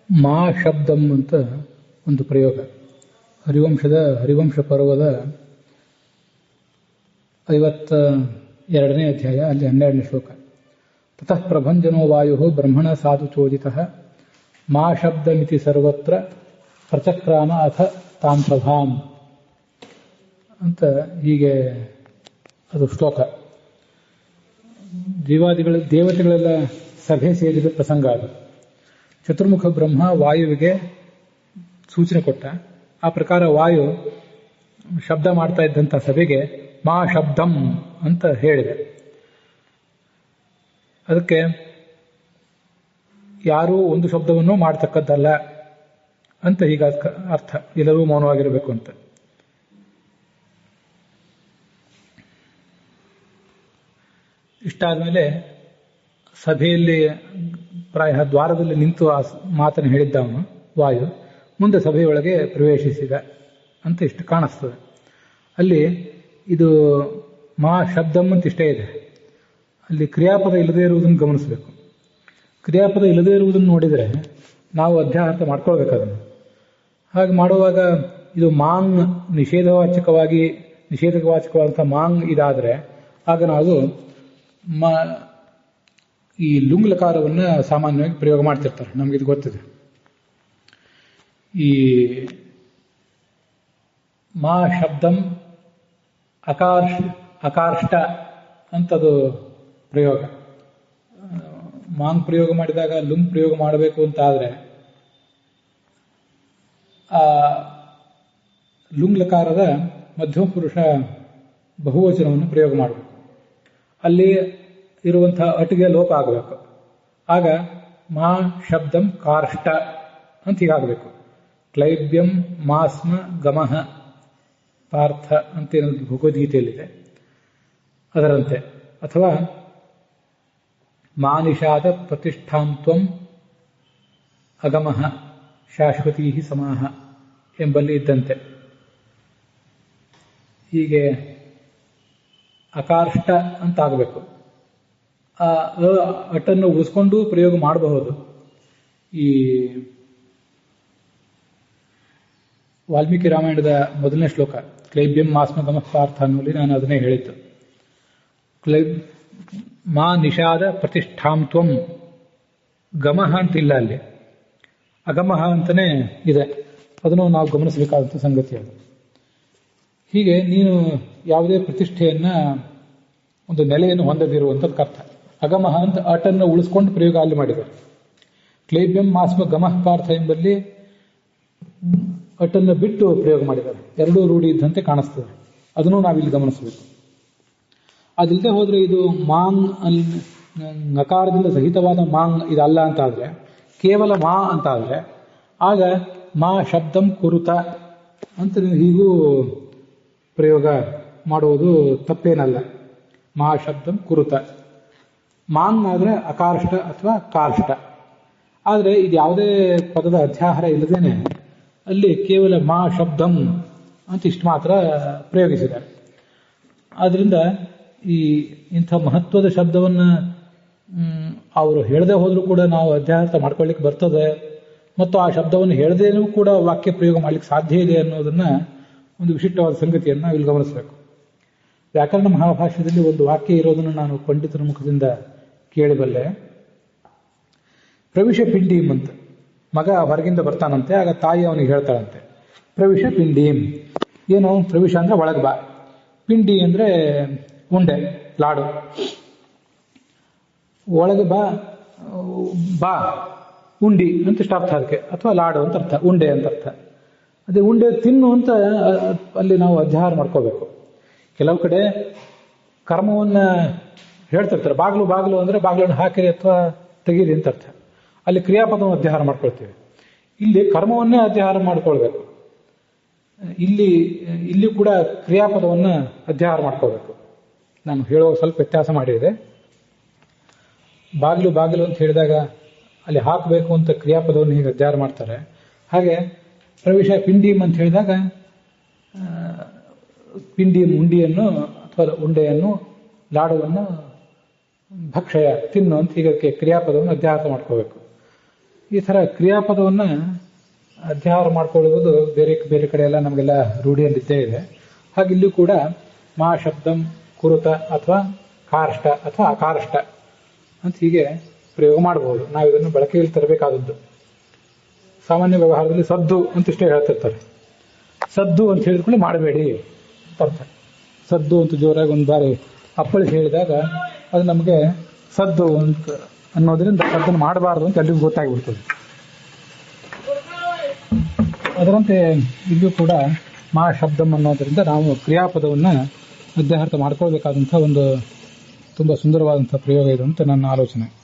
ಮಾ ಶಬ್ದಂ ಅಂತ ಒಂದು ಪ್ರಯೋಗ. ಹರಿವಂಶ ಪರ್ವದ 52ನೇ ಅಧ್ಯಾಯ, ಅಲ್ಲಿ 12ನೇ ಶ್ಲೋಕ. ತತಃ ಪ್ರಭಂಜನೋ ವಾಯು ಬ್ರಹ್ಮಣ ಸಾಧು ಚೋದಿತಃ ಮಾ ಶಬ್ದಮಿತಿ ಸರ್ವತ್ರ ಪ್ರಚಕ್ರಾಮ ಅಥ ತಾಂ ಪ್ರಭಾಂ ಅಂತ ಹೀಗೆ ಅದು ಶ್ಲೋಕ. ದೇವತೆಗಳೆಲ್ಲ ಸಭೆ ಸೇರಿದ ಪ್ರಸಂಗ ಅದು. ಚತುರ್ಮುಖ ಬ್ರಹ್ಮ ವಾಯುವಿಗೆ ಸೂಚನೆ ಕೊಟ್ಟ. ಆ ಪ್ರಕಾರ ವಾಯು ಶಬ್ದ ಮಾಡ್ತಾ ಇದ್ದಂಥ ಸಭೆಗೆ ಮಾ ಶಬ್ದಂ ಅಂತ ಹೇಳಿದೆ. ಅದಕ್ಕೆ ಯಾರೂ ಒಂದು ಶಬ್ದವನ್ನು ಮಾಡತಕ್ಕದ್ದಲ್ಲ ಅಂತ ಹೀಗ ಅರ್ಥ. ಎಲ್ಲರೂ ಮೌನವಾಗಿರಬೇಕು ಅಂತ. ಇಷ್ಟಾದ್ಮೇಲೆ ಸಭೆಯಲ್ಲಿ ಪ್ರಾಯ ದ್ವಾರದಲ್ಲಿ ನಿಂತು ಆ ಮಾತನ್ನು ಹೇಳಿದ್ದ ಅವನು ವಾಯು ಮುಂದೆ ಸಭೆಯೊಳಗೆ ಪ್ರವೇಶಿಸಿದ ಅಂತ ಇಷ್ಟು ಕಾಣಿಸ್ತದೆ. ಅಲ್ಲಿ ಇದು ಮಾ ಶಬ್ದಂ ಅಂತ ಇಷ್ಟೇ ಇದೆ. ಅಲ್ಲಿ ಕ್ರಿಯಾಪದ ಇಲ್ಲದೇ ಇರುವುದನ್ನು ಗಮನಿಸಬೇಕು. ಕ್ರಿಯಾಪದ ಇಲ್ಲದೇ ಇರುವುದನ್ನು ನೋಡಿದರೆ ನಾವು ಅಧ್ಯಾಹಾರ ಮಾಡ್ಕೊಳ್ಬೇಕು. ಹಾಗೆ ಮಾಡುವಾಗ ಇದು ಮಾಂಗ್ ನಿಷೇಧವಾಚಕವಾದಂಥ ಮಾಂಗ್ ಇದಾದರೆ ಆಗ ನಾವು ಈ ಲುಂಗ್ಲಕಾರವನ್ನು ಸಾಮಾನ್ಯವಾಗಿ ಪ್ರಯೋಗ ಮಾಡ್ತಿರ್ತಾರೆ, ನಮಗಿದು ಗೊತ್ತಿದೆ. ಈ ಮಾ ಶಬ್ದಂ ಅಕಾರ್ಷ್ಟ ಅಂತದು ಪ್ರಯೋಗ. ಮಾಂಗ್ ಪ್ರಯೋಗ ಮಾಡಿದಾಗ ಲುಂಗ್ ಪ್ರಯೋಗ ಮಾಡಬೇಕು ಅಂತ ಆದರೆ ಆ ಲುಂಗ್ಲಕಾರದ ಮಧ್ಯಮ ಪುರುಷ ಬಹುವಚನವನ್ನು ಪ್ರಯೋಗ ಮಾಡಬೇಕು. ಅಲ್ಲಿ ಇರುವಂತಹ ಅಟಿಗೆ ಲೋಪ ಆಗಬೇಕು. ಆಗ ಮಾ ಶಬ್ದಂ ಕಾರ್ಷ್ಟ ಅಂತ ಹೀಗಾಗಬೇಕು. ಕ್ಲೈಬ್ಯಂ ಮಾಸ್ಮ ಗಮಃ ಪಾರ್ಥ ಅಂತ ಏನೊಂದು ಭಗವದ್ಗೀತೆಯಲ್ಲಿದೆ, ಅದರಂತೆ. ಅಥವಾ ಮಾನಿಷಾದ ಪ್ರತಿಷ್ಠಾಂತ್ವಂ ಅಗಮಃ ಶಾಶ್ವತೀ ಸಮಾಹ ಎಂಬಲ್ಲಿ ಇದ್ದಂತೆ. ಹೀಗೆ ಅಕಾರ್ಷ್ಟ ಅಂತ ಆಗಬೇಕು. ಆ ಅಟನ್ನು ಉಳಿಸ್ಕೊಂಡು ಪ್ರಯೋಗ ಮಾಡಬಹುದು. ಈ ವಾಲ್ಮೀಕಿ ರಾಮಾಯಣದ ಮೊದಲನೇ ಶ್ಲೋಕ ಕ್ಲೈಬ್ಯಂ ಮಾಸ್ಮ ಗಮಃ ಪಾರ್ಥ ಅನ್ನೋಲ್ಲಿ ನಾನು ಅದನ್ನೇ ಹೇಳಿದ್ದು. ಮಾ ನಿಷಾದ ಪ್ರತಿಷ್ಠಾಂತ್ವಂ ಗಮಃ ಅಂತಿಲ್ಲ, ಅಲ್ಲಿ ಅಗಮಃ ಅಂತಲೇ ಇದೆ. ಅದನ್ನು ನಾವು ಗಮನಿಸಬೇಕಾದಂಥ ಸಂಗತಿ ಅದು. ಹೀಗೆ ನೀನು ಯಾವುದೇ ಪ್ರತಿಷ್ಠೆಯನ್ನ ಒಂದು ನೆಲೆಯನ್ನು ಹೊಂದದಿರುವಂಥದ್ದು ಅರ್ಥ. ಅಗಮಃ ಅಂತ ಅಟನ್ನು ಉಳಿಸ್ಕೊಂಡು ಪ್ರಯೋಗ ಅಲ್ಲಿ ಮಾಡಿದ್ದಾರೆ. ಕ್ಲೈಬ್ಯಂ ಮಾಸ್ಮ ಗಮಃ ಪಾರ್ಥ ಎಂಬಲ್ಲಿ ಅಟನ್ನು ಬಿಟ್ಟು ಪ್ರಯೋಗ ಮಾಡಿದ್ದಾರೆ. ಎರಡೂ ರೂಢಿ ಇದ್ದಂತೆ ಕಾಣಿಸ್ತದೆ. ಅದನ್ನು ನಾವಿಲ್ಲಿ ಗಮನಿಸಬೇಕು. ಅದಿಲ್ಲದೆ ಹೋದರೆ ಇದು ಮಾಂಗ್ ನಕಾರದಿಂದ ಸಹಿತವಾದ ಮಾಂಗ್ ಇದಲ್ಲ ಅಂತಾದರೆ, ಕೇವಲ ಮಾ ಅಂತಾದರೆ ಆಗ ಮಾ ಶಬ್ದಂ ಕುರುತ ಅಂತ ಹೀಗೂ ಪ್ರಯೋಗ ಮಾಡುವುದು ತಪ್ಪೇನಲ್ಲ. ಮಾ ಶಬ್ದಂ ಕುರುತ. ಮಾಂಗ್ ಆದರೆ ಅಕಾರ್ಷ್ಟ ಅಥವಾ ಕಾರ್ಷ್ಟ. ಆದರೆ ಇದು ಯಾವುದೇ ಪದದ ಅಧ್ಯಾಹಾರ ಇಲ್ಲದೇನೆ ಅಲ್ಲಿ ಕೇವಲ ಮಾ ಶಬ್ದಂ ಅಂತ ಇಷ್ಟು ಮಾತ್ರ ಪ್ರಯೋಗಿಸಿದ್ದಾರೆ. ಆದ್ದರಿಂದ ಇಂಥ ಮಹತ್ವದ ಶಬ್ದವನ್ನು ಅವರು ಹೇಳದೆ ಹೋದರೂ ಕೂಡ ನಾವು ಅಧ್ಯಾಹಾರ ಮಾಡ್ಕೊಳ್ಳಿಕ್ಕೆ ಬರ್ತದೆ, ಮತ್ತು ಆ ಶಬ್ದವನ್ನು ಹೇಳದೇನೂ ಕೂಡ ವಾಕ್ಯ ಪ್ರಯೋಗ ಮಾಡಲಿಕ್ಕೆ ಸಾಧ್ಯ ಇದೆ ಅನ್ನೋದನ್ನ ಒಂದು ವಿಶಿಷ್ಟವಾದ ಸಂಗತಿಯನ್ನು ನಾವು ಇಲ್ಲಿ ಗಮನಿಸಬೇಕು. ವ್ಯಾಕರಣ ಮಹಾಭಾಷ್ಯದಲ್ಲಿ ಒಂದು ವಾಕ್ಯ ಇರೋದನ್ನು ನಾನು ಪಂಡಿತರ ಮುಖದಿಂದ ಕೇಳಬಲ್ಲೆ. ಪ್ರವಿಶ ಪಿಂಡೀಂ ಅಂತ ಮಗ ಹೊರಗಿಂದ ಬರ್ತಾನಂತೆ. ಆಗ ತಾಯಿ ಅವನಿಗೆ ಹೇಳ್ತಾಳಂತೆ, ಪ್ರವಿಶ ಪಿಂಡೀಂ. ಏನು ಪ್ರವಿಶ ಅಂದ್ರೆ ಒಳಗೆ ಬಾ, ಪಿಂಡಿ ಅಂದ್ರೆ ಉಂಡೆ, ಲಾಡು. ಒಳಗೆ ಬಾ, ಬಾ ಉಂಡಿ ಅಂತ ಇಷ್ಟ ಅರ್ಥ ಅದಕ್ಕೆ, ಅಥವಾ ಲಾಡು ಅಂತ ಅರ್ಥ, ಉಂಡೆ ಅಂತ ಅರ್ಥ. ಅದೇ ಉಂಡೆ ತಿನ್ನು ಅಂತ ಅಲ್ಲಿ ನಾವು ಅಧ್ಯಾಹಾರ ಮಾಡ್ಕೋಬೇಕು. ಕೆಲವು ಕಡೆ ಕರ್ಮವನ್ನು ಹೇಳ್ತಿರ್ತಾರೆ. ಬಾಗಿಲು ಬಾಗಿಲು ಅಂದರೆ ಬಾಗಿಲನ್ನು ಹಾಕಿರಿ ಅಥವಾ ತೆಗೀರಿ ಅಂತ ಅರ್ಥ. ಅಲ್ಲಿ ಕ್ರಿಯಾಪದವನ್ನು ಅಧ್ಯಾಹಾರ ಮಾಡ್ಕೊಳ್ತೀವಿ. ಇಲ್ಲಿ ಕರ್ಮವನ್ನೇ ಅಧ್ಯಾಹಾರ ಮಾಡ್ಕೊಳ್ಬೇಕು. ಇಲ್ಲಿ ಕೂಡ ಕ್ರಿಯಾಪದವನ್ನು ಅಧ್ಯಾಹಾರ ಮಾಡ್ಕೋಬೇಕು. ನಾನು ಹೇಳೋ ಸ್ವಲ್ಪ ವ್ಯತ್ಯಾಸ ಮಾಡಿದೆ. ಬಾಗಿಲು ಬಾಗಿಲು ಅಂತ ಹೇಳಿದಾಗ ಅಲ್ಲಿ ಹಾಕಬೇಕು ಅಂತ ಕ್ರಿಯಾಪದವನ್ನು ಹೀಗೆ ಅಧ್ಯಾಹಾರ ಮಾಡ್ತಾರೆ. ಹಾಗೆ ಪ್ರವೇಶ ಪಿಂಡೀಂ ಅಂತ ಹೇಳಿದಾಗ ಪಿಂಡೀಂ ಉಂಡಿಯನ್ನು ಅಥವಾ ಉಂಡೆಯನ್ನು, ಲಾಡುವನ್ನು ಭಕ್ಷಯ ತಿನ್ನು ಅಂತ ಹೀಗೆ ಕ್ರಿಯಾಪದವನ್ನು ಅಧ್ಯಾಹಾರ ಮಾಡ್ಕೋಬೇಕು. ಈ ಥರ ಕ್ರಿಯಾಪದವನ್ನು ಅಧ್ಯಾಹಾರ ಮಾಡ್ಕೊಳ್ಳುವುದು ಬೇರೆ ಬೇರೆ ಕಡೆ ಎಲ್ಲ ನಮಗೆಲ್ಲ ರೂಢಿಯಲ್ಲಿದ್ದೇ ಇದೆ. ಹಾಗೆ ಇಲ್ಲೂ ಕೂಡ ಮಾ ಶಬ್ದಂ ಕುರುತ ಅಥವಾ ಕಾರ್ಷ್ಟ ಅಥವಾ ಅಕಾರಷ್ಟ ಅಂತ ಹೀಗೆ ಪ್ರಯೋಗ ಮಾಡಬಹುದು. ನಾವು ಇದನ್ನು ಬಳಕೆಯಲ್ಲಿ ತರಬೇಕಾದದ್ದು. ಸಾಮಾನ್ಯ ವ್ಯವಹಾರದಲ್ಲಿ ಸದ್ದು ಅಂತ ಇಷ್ಟೇ ಹೇಳ್ತಿರ್ತಾರೆ. ಸದ್ದು ಅಂತ ಹೇಳಿದ್ಕೊಳ್ಳಿ ಮಾಡಬೇಡಿ ಅರ್ಥ. ಸದ್ದು ಅಂತ ಜೋರಾಗಿ ಒಂದು ಬಾರಿ ಅಪ್ಪಳಿಸಿ ಹೇಳಿದಾಗ ಅದು ನಮಗೆ ಸದ್ದು ಅಂತ ಅನ್ನೋದರಿಂದ ಸದ್ದನ್ನು ಮಾಡಬಾರದು ಅಂತ ಎಲ್ರಿಗೂ ಗೊತ್ತಾಗ್ಬಿಡ್ತದೆ. ಅದರಂತೆ ಇಲ್ಲೂ ಕೂಡ ಮಾ ಶಬ್ದಂ ಅನ್ನೋದರಿಂದ ನಾವು ಕ್ರಿಯಾಪದವನ್ನು ಅಧ್ಯಾಹಾರ ಮಾಡ್ಕೊಳ್ಬೇಕಾದಂಥ ಒಂದು ತುಂಬ ಸುಂದರವಾದಂಥ ಪ್ರಯೋಗ ಇದು ಅಂತ ನನ್ನ ಆಲೋಚನೆ.